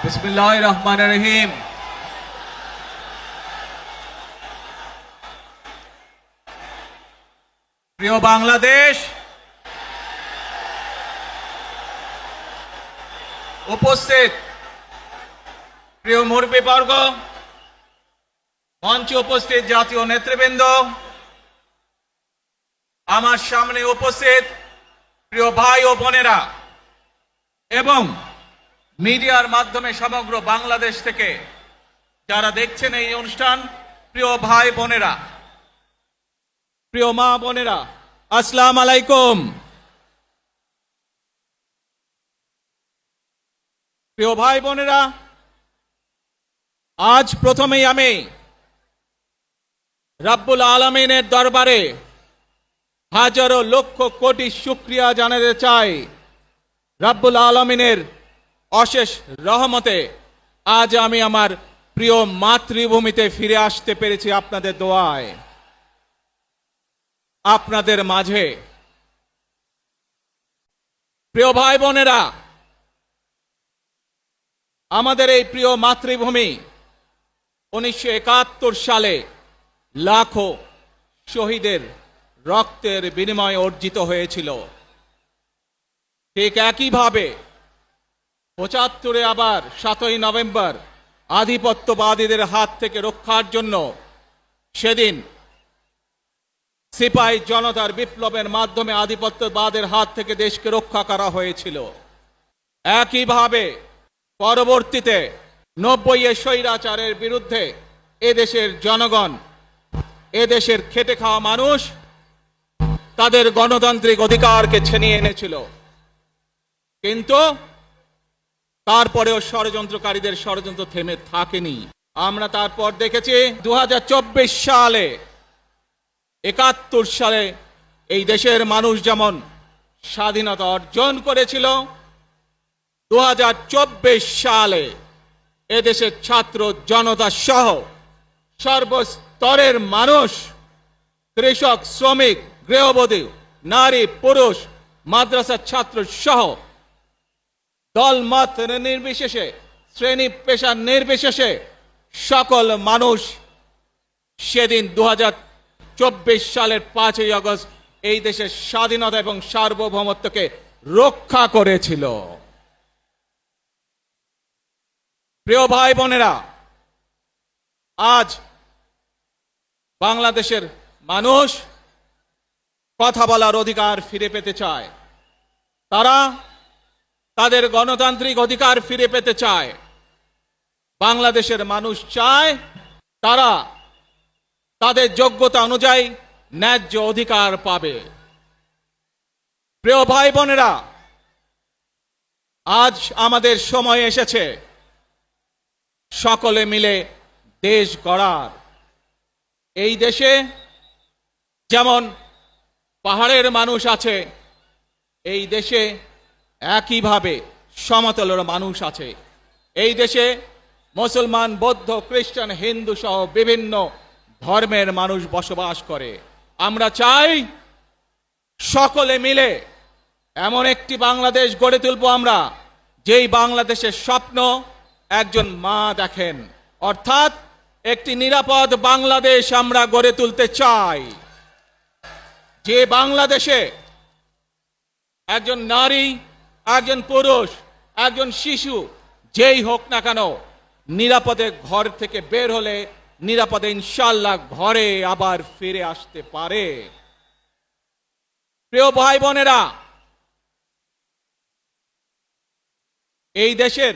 বিসমিল্লাহির রহমানির রহিম। প্রিয় বাংলাদেশ, উপস্থিত প্রিয় মুরব্বীবর্গ, মঞ্চে উপস্থিত জাতীয় নেতৃবৃন্দ, আমার সামনে উপস্থিত প্রিয় ভাই ও বোনেরা এবং মিডিয়ার মাধ্যমে সমগ্র বাংলাদেশ থেকে যারা দেখছেন এই অনুষ্ঠান, প্রিয় ভাই বোনেরা, প্রিয় মা বোনেরা, আসসালামু আলাইকুম। প্রিয় ভাই বোনেরা, আজ প্রথমেই আমি রব্বুল আলামিনের দরবারে হাজারো লক্ষ কোটি শুকরিয়া জানাতে চাই। রব্বুল আলামিনের অশেষ রহমতে আজ আমি আমার প্রিয় মাতৃভূমিতে ফিরে আসতে পেরেছি আপনাদের দোয়ায়, আপনাদের মাঝে। প্রিয় ভাই বোনেরা, আমাদের এই প্রিয় মাতৃভূমি 1971 সালে লাখো শহীদের রক্তের বিনিময়ে অর্জিত হয়েছিল। ঠিক একইভাবে 75-এ আবার 7ই নভেম্বর আধিপত্যবাদীদের হাত থেকে রক্ষার জন্য সেদিন সিপাহী জনতার বিপ্লবের মাধ্যমে আধিপত্যবাদের হাত থেকে দেশকে রক্ষা করা হয়েছিল। একইভাবে পরবর্তীতে 90-এ স্বৈরাচারের বিরুদ্ধে এদেশের জনগণ, এদেশের খেটে খাওয়া মানুষ তাদের গণতান্ত্রিক অধিকারকে ছিনিয়ে এনেছিল। কিন্তু তারপরেও ষড়যন্ত্রকারীদের ষড়যন্ত্র থেমে থাকেনি। আমরা তারপর দেখেছি 2024 সালে, 71 সালে এই দেশের মানুষ যেমন স্বাধীনতা অর্জন করেছিল, 2024 সালে এদেশের ছাত্র জনতা সহ সর্বস্তরের মানুষ, কৃষক, শ্রমিক, গৃহবধূ, নারী, পুরুষ, মাদ্রাসার ছাত্র সহ দলমত নির্বিশেষে, শ্রেণী পেশা নির্বিশেষে সকল মানুষ সেদিন 2024 সালের 5ই আগস্ট এই দেশের স্বাধীনতা এবং সার্বভৌমত্বকে রক্ষা করেছিল। প্রিয় ভাই বোনেরা, আজ বাংলাদেশের মানুষ কথা বলার অধিকার ফিরে পেতে চায়, তারা তাদের গণতান্ত্রিক অধিকার ফিরে পেতে চায়। বাংলাদেশের মানুষ চায় তারা তাদের যোগ্যতা অনুযায়ী ন্যায্য অধিকার পাবে। প্রিয় ভাই বোনেরা, আজ আমাদের সময় এসেছে সকলে মিলে দেশ গড়ার। এই দেশে যেমন পাহাড়ের মানুষ আছে, এই দেশে একইভাবে সমতলের মানুষ আছে। এই দেশে মুসলমান, বৌদ্ধ, খ্রিস্টান, হিন্দু সহ বিভিন্ন ধর্মের মানুষ বসবাস করে। আমরা চাই সকলে মিলে এমন একটি বাংলাদেশ গড়ে তুলব আমরা, যেই বাংলাদেশের স্বপ্ন একজন মা দেখেন, অর্থাৎ একটি নিরাপদ বাংলাদেশ আমরা গড়ে তুলতে চাই। যে বাংলাদেশে একজন নারী, একজন পুরুষ, একজন শিশু যেই হোক না কেন, নিরাপদে ঘর থেকে বের হলে নিরাপদে ইনশাআল্লাহ ঘরে আবার ফিরে আসতে পারে। প্রিয় ভাই বোনেরা, এই দেশের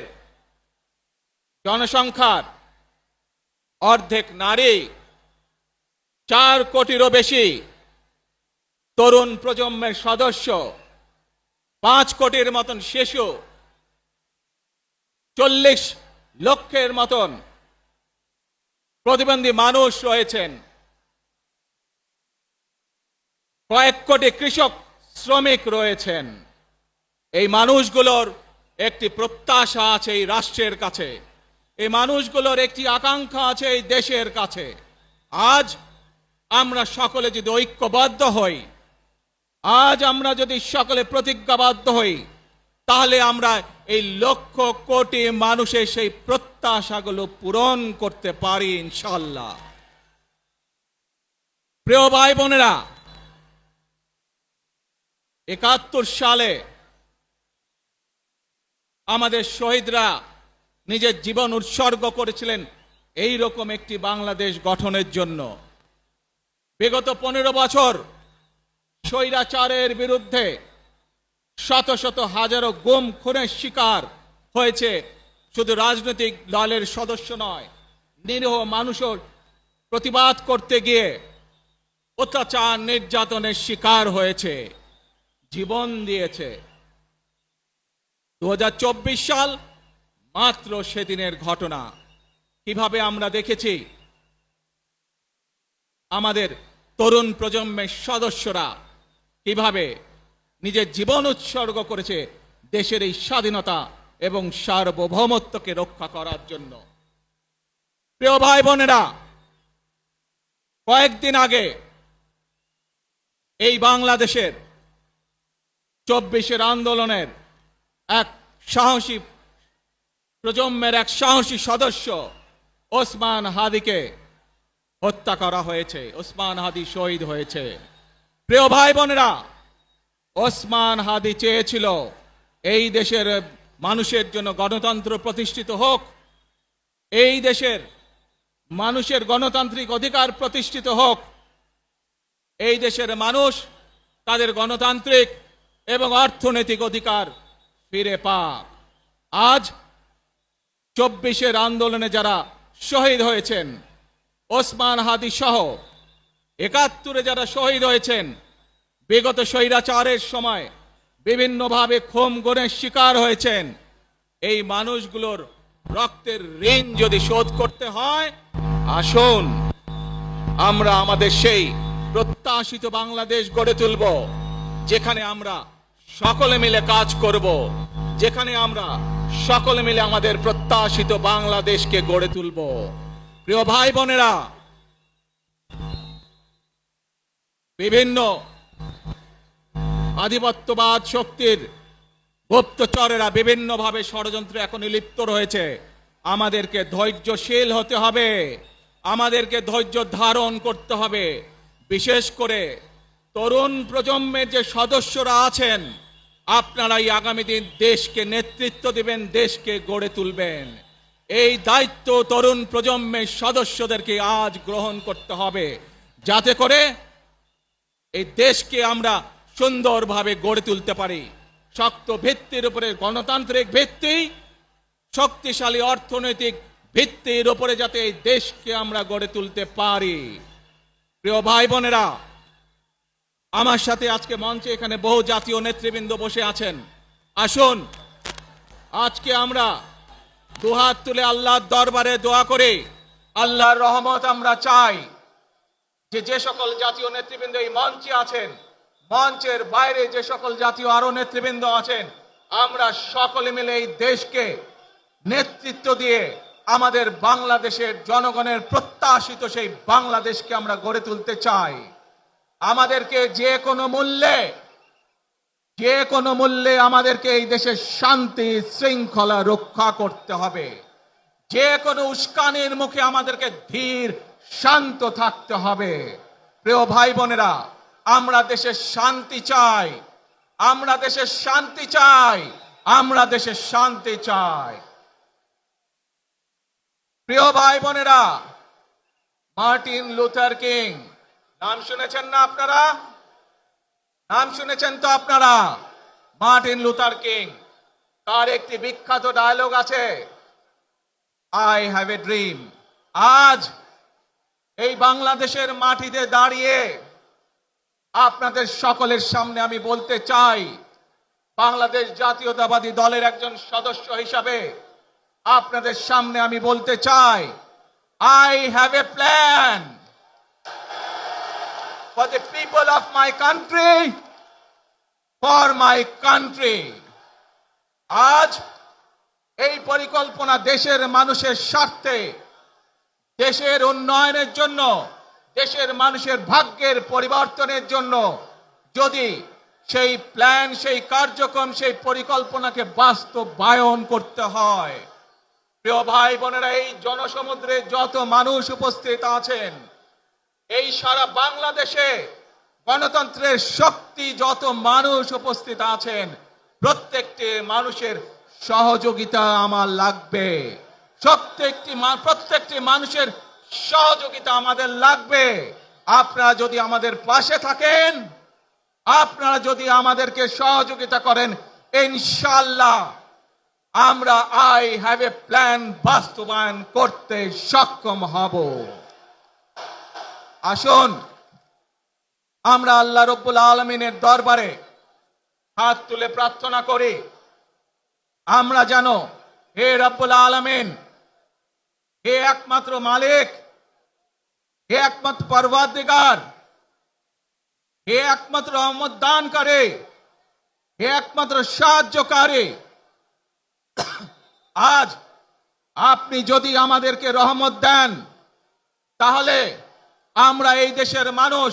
জনসংখ্যার অর্ধেক নারী, 4 কোটিরও বেশি তরুণ প্রজন্মের সদস্য, 5 কোটির মতন শিশু, 40 লক্ষের মতন প্রতিবন্ধী মানুষ রয়েছেন, কয়েক কোটি কৃষক, শ্রমিক রয়েছেন। এই মানুষগুলোর একটি প্রত্যাশা আছে এই রাষ্ট্রের কাছে, এই মানুষগুলোর একটি আকাঙ্ক্ষা আছে এই দেশের কাছে। আজ আমরা সকলে যদি ঐক্যবদ্ধ হই, আজ আমরা যদি সকলে প্রতিজ্ঞাবদ্ধ হই, তাহলে আমরা এই লক্ষ কোটি মানুষের সেই প্রত্যাশাগুলো পূরণ করতে পারি ইনশাআল্লাহ। প্রিয় ভাই বোনেরা, ৭১ সালে আমাদের শহীদরা নিজের জীবন উৎসর্গ করেছিলেন এই রকম একটি বাংলাদেশ গঠনের জন্য। বিগত 15 বছর স্বৈরাচারের বিরুদ্ধে শত শত হাজারো গুম খুনের শিকার হয়েছে শুধু রাজনৈতিক দলের সদস্য নয়, নিরীহ মানুষও প্রতিবাদ করতে গিয়ে অত্যাচার নির্যাতনের শিকার হয়েছে, জীবন দিয়েছে। 2024 সাল মাত্র সেদিনের ঘটনা। কিভাবে আমরা দেখেছি আমাদের তরুণ প্রজন্মের সদস্যরা কিভাবে নিজের জীবন উৎসর্গ করেছে দেশের এই স্বাধীনতা এবং সার্বভৌমত্বকে রক্ষা করার জন্য। প্রিয় ভাই বোনেরা, কয়েকদিন আগে এই বাংলাদেশের 24 আন্দোলনের এক সাহসী প্রজন্মের এক সাহসী সদস্য ওসমান হাদিকে হত্যা করা হয়েছে। ওসমান হাদি শহীদ হয়েছে। প্রিয় ভাই বোনেরা, ওসমান হাদি চেয়েছিল এই দেশের মানুষের জন্য গণতন্ত্র প্রতিষ্ঠিত হোক, এই দেশের মানুষের গণতান্ত্রিক অধিকার প্রতিষ্ঠিত হোক, এই দেশের মানুষ তাদের গণতান্ত্রিক এবং অর্থনৈতিক অধিকার ফিরে পাক। আজ 24 আন্দোলনে যারা শহীদ হয়েছেন, ওসমান হাদি সহ 71 যারা শহীদ হয়েছেন, বিগত স্বৈরাচারের সময় বিভিন্নভাবে খুন গুমের শিকার হয়েছেন, এই মানুষগুলোর রক্তের ঋণ যদি শোধ করতে হয়, আসুন আমরা আমাদের সেই প্রত্যাশিত বাংলাদেশ গড়ে তুলব, যেখানে আমরা সকলে মিলে কাজ করব, যেখানে আমরা সকলে মিলে আমাদের প্রত্যাশিত বাংলাদেশকে গড়ে তুলব। প্রিয় ভাই বোনেরা, বিভিন্ন আধিপত্যবাদ শক্তির গুপ্তচরেরা বিভিন্নভাবে ষড়যন্ত্রে এখন লিপ্ত রয়েছে। আমাদেরকে ধৈর্যশীল হতে হবে, আমাদেরকে ধৈর্য ধারণ করতে হবে। বিশেষ করে তরুণ প্রজন্মের যে সদস্যরা আছেন, আপনারাই আগামী দিন দেশকে নেতৃত্ব দিবেন, দেশকে গড়ে তুলবেন। এই দায়িত্ব তরুণ প্রজন্মের সদস্যদেরকে আজ গ্রহণ করতে হবে, যাতে করে এই দেশকে আমরা সুন্দরভাবে গড়ে তুলতে পারি। শক্ত ভিত্তির উপরে গণতান্ত্রিক ভিত্তি, শক্তিশালী অর্থনৈতিক ভিত্তির উপরে যাতে এই দেশকে আমরা গড়ে তুলতে পারি। প্রিয় ভাই বোনেরা, আমার সাথে আজকে মঞ্চে এখানে বহু জাতীয় নেতৃবৃন্দ বসে আছেন। আসুন আজকে আমরা দুহাত তুলে আল্লাহর দরবারে দোয়া করে আল্লাহর রহমত আমরা চাই। যে সকল জাতীয় নেতৃবৃন্দ এই মঞ্চে আছেন, মঞ্চের বাইরে যে সকল জাতীয় আরো নেতৃবৃন্দ আছেন, আমরা সকলে মিলে এই দেশকে নেতৃত্ব দিয়ে আমাদের বাংলাদেশের জনগণের প্রত্যাশিত সেই বাংলাদেশকে আমরা গড়ে তুলতে চাই। আমাদেরকে যে কোনো মূল্যে আমাদেরকে এই দেশের শান্তি শৃঙ্খলা রক্ষা করতে হবে। যে কোনো উস্কানির মুখে আমাদেরকে ধীর শান্ত থাকতে হবে। প্রিয় ভাই বোনেরা, আমরা দেশের শান্তি চাই, আমরা দেশের শান্তি চাই, আমরা দেশের শান্তি চাই। প্রিয় ভাই বোনেরা, মার্টিন লুথার কিং নাম শুনেছেন না আপনারা? নাম শুনেছেন তো আপনারা? মার্টিন লুথার কিং, তার একটি বিখ্যাত ডায়লগ আছে, আই হ্যাভ এ ড্রিম। আজ এই বাংলাদেশের মাটিতে দাঁড়িয়ে আপনাদের সকলের সামনে আমি বলতে চাই, বাংলাদেশ জাতীয়তাবাদী দলের একজন সদস্য হিসাবে আপনাদের সামনে আমি বলতে চাই, I have a plan for the people of my country, for my country. আজ এই পরিকল্পনা দেশের মানুষের স্বার্থে, দেশের উন্নয়নের জন্য, দেশের মানুষের ভাগ্যের পরিবর্তনের জন্য যদি সেই প্ল্যান, সেই কার্যক্রম, সেই পরিকল্পনাকে বাস্তবায়ন করতে হয়। প্রিয় ভাই বোনেরা, এই জনসমুদ্রে যত মানুষ উপস্থিত আছেন, এই সারা বাংলাদেশে গণতন্ত্রের শক্তি যত মানুষ উপস্থিত আছেন, প্রত্যেকটি মানুষের সহযোগিতা আমার লাগবে। প্রত্যেকটি মানুষের সহযোগিতা আমাদের লাগবে। আপনারা যদি আমাদের পাশে থাকেন, আপনারা যদি আমাদেরকে সহযোগিতা করেন, ইনশাআল্লাহ আমরা আই হ্যাভ এ প্ল্যান বাস্তবায়ন করতে সক্ষম হব। আসুন আমরা আল্লাহ রব্বুল আলামিনের দরবারে হাত তুলে প্রার্থনা করি, আমরা যেন, হে রব্বুল আলামিন, হে একমাত্র মালিক, হে একমাত্র পরওয়ারদিগার, হে একমাত্র রহমত দানকারী, হে একমাত্র সাহায্যকারী, আজ আপনি যদি আমাদেরকে রহমত দেন, তাহলে আমরা এই দেশের মানুষ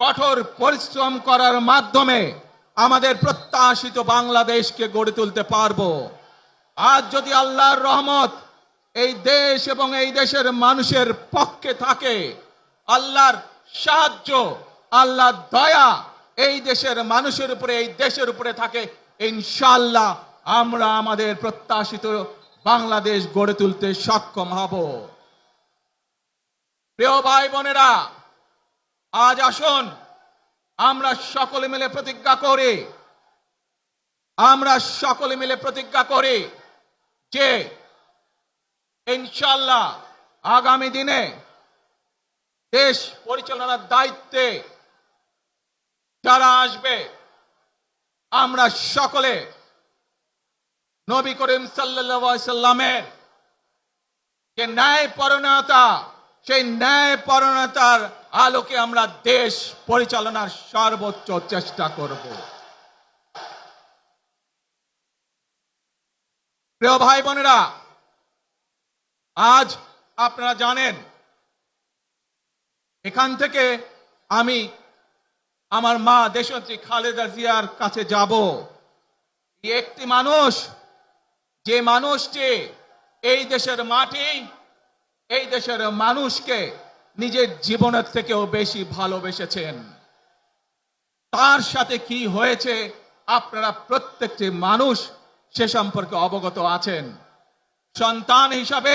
কঠোর পরিশ্রম করার মাধ্যমে আমাদের প্রত্যাশিত বাংলাদেশকে গড়ে তুলতে পারবো। আজ যদি আল্লাহর রহমত এই দেশ এবং এই দেশের মানুষের পক্ষে থাকে, আল্লাহর সাহায্য, আল্লাহর দয়া এই দেশের মানুষের উপরে, এই দেশের উপরে থাকে, ইনশাআল্লাহ আমরা আমাদের প্রত্যাশিত বাংলাদেশ গড়ে তুলতে সক্ষম হব। প্রিয় ভাই বোনেরা, আজ আসুন আমরা সকলে মিলে প্রতিজ্ঞা করি, আমরা সকলে মিলে প্রতিজ্ঞা করি যে ইনশাআল্লাহ আগামী দিনে দেশ পরিচালনার দায়িত্বে যারা আসবে, আমরা সকলে নবী করিম সাল্লাল্লাহু আলাইহি সাল্লামের যে ন্যায়পরায়ণতা, সেই ন্যায়পরায়ণতার আলোকে আমরা দেশ পরিচালনার সর্বোচ্চ চেষ্টা করব। প্রিয় ভাই বোনেরা, আজ আপনারা জানেন এখান থেকে আমি আমার মা দেশনেত্রী খালেদা জিয়ার কাছে যাব। একটি মানুষ, যে মানুষটি এই দেশের মাটি, এই দেশের মানুষকে নিজের জীবনের থেকেও বেশি ভালোবেসেছেন, তার সাথে কি হয়েছে আপনারা প্রত্যেকটি মানুষ সে সম্পর্কে অবগত আছেন। সন্তান হিসাবে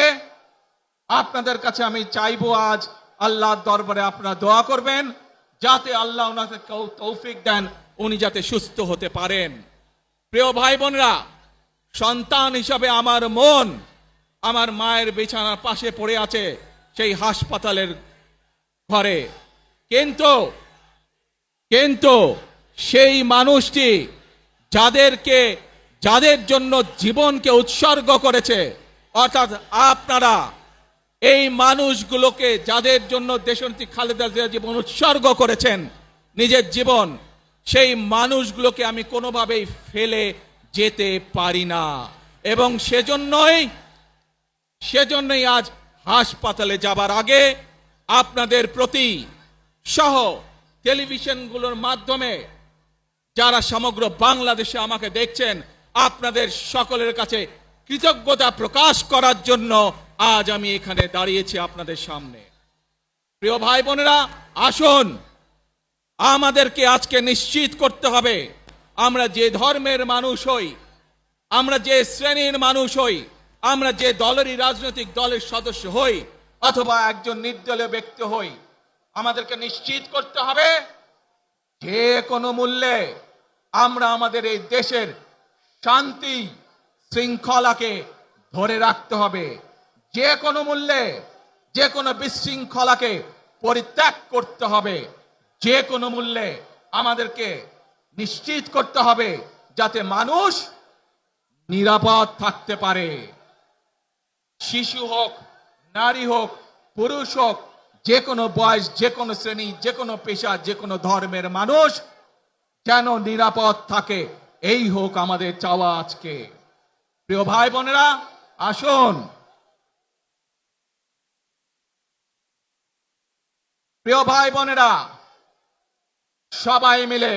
আপনাদের কাছে আমি চাইবো, আজ আল্লাহর দরবারে আপনারা দোয়া করবেন যাতে আল্লাহ ওনাকে তৌফিক দেন, উনি যাতে সুস্থ হতে পারেন। প্রিয় ভাই বোনরা, সন্তান হিসাবে আমার মন আমার মায়ের বিছানার পাশে পড়ে আছে সেই হাসপাতালের ঘরে, কিন্তু সেই মানুষটি যাদের জন্য জীবনকে উৎসর্গ করেছে, অর্থাৎ আপনারা এই মানুষগুলোকে, যাদের জন্য দেশনেত্রী খালেদা জিয়া জীবন উৎসর্গ করেছেন, নিজের জীবন, সেই মানুষগুলোকে আমি কোনোভাবেই ফেলে যেতে পারি না। এবং সেজন্যই আজ হাসপাতালে যাবার আগে আপনাদের প্রতি সহ টেলিভিশনগুলোর মাধ্যমে যারা সমগ্র বাংলাদেশে আমাকে দেখছেন, আপনাদের সকলের কাছে কৃতজ্ঞতা প্রকাশ করার জন্য আজ আমি এখানে দাঁড়িয়েছি আপনাদের সামনে। প্রিয় ভাই বোনেরা, আসুন আমাদেরকে আজকে নিশ্চিত করতে হবে, আমরা যে ধর্মের মানুষ হই, আমরা যে শ্রেণীর মানুষ হই, আমরা যে দলেরই রাজনৈতিক দলের সদস্য হই অথবা একজন নির্দলীয় ব্যক্তি হই, আমাদেরকে নিশ্চিত করতে হবে যে কোনো মূল্যে আমরা আমাদের এই দেশের শান্তি শৃঙ্খলাকে ধরে রাখতে হবে। যে কোনো মূল্যে যে কোনো বিশৃঙ্খলাকে পরিত্যাগ করতে হবে। যে কোনো মূল্যে আমাদেরকে নিশ্চিত করতে হবে যাতে মানুষ নিরাপদ থাকতে পারে। শিশু হোক, নারী হোক, পুরুষ হোক, যে কোনো বয়স, যে কোনো শ্রেণী, যে কোনো পেশা, যে কোনো ধর্মের মানুষ যেন নিরাপদ থাকে, এই হোক আমাদের চাওয়া আজকে। প্রিয় ভাই বোনেরা, আসুন প্রিয় ভাই বোনেরা, সবাই মিলে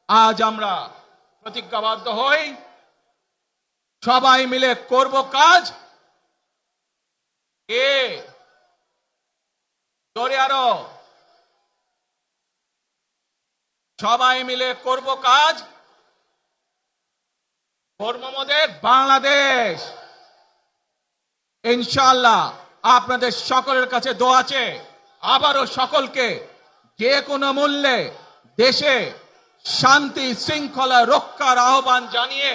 আজ আমরা প্রতিজ্ঞাবদ্ধ হই, সবাই মিলে করব কাজ। জোরে আরো, সবাই মিলে করব কাজ, কর্মমোদের বাংলাদেশ। ইনশাআল্লাহ আপনাদের সকলের কাছে দোয়া আছে, আবারও সকলকে যে কোনো মূল্যে দেশে শান্তি শৃঙ্খলা রক্ষার আহ্বান জানিয়ে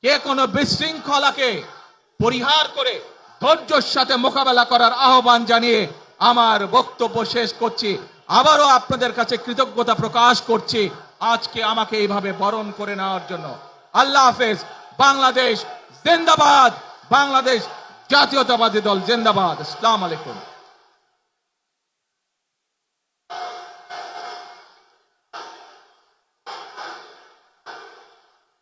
যে কোনো বিশৃঙ্খলাকে পরিহার করে ধৈর্যের সাথে মোকাবেলা করার আহ্বান জানিয়ে আমার বক্তব্য শেষ করছি। আবারও আপনাদের কাছে কৃতজ্ঞতা প্রকাশ করছি আজকে আমাকে এইভাবে বরণ করে নেওয়ার জন্য। আল্লাহ হাফেজ। বাংলাদেশ জিন্দাবাদ, বাংলাদেশ জাতীয়তাবাদী দল জিন্দাবাদ। আসসালামু আলাইকুম।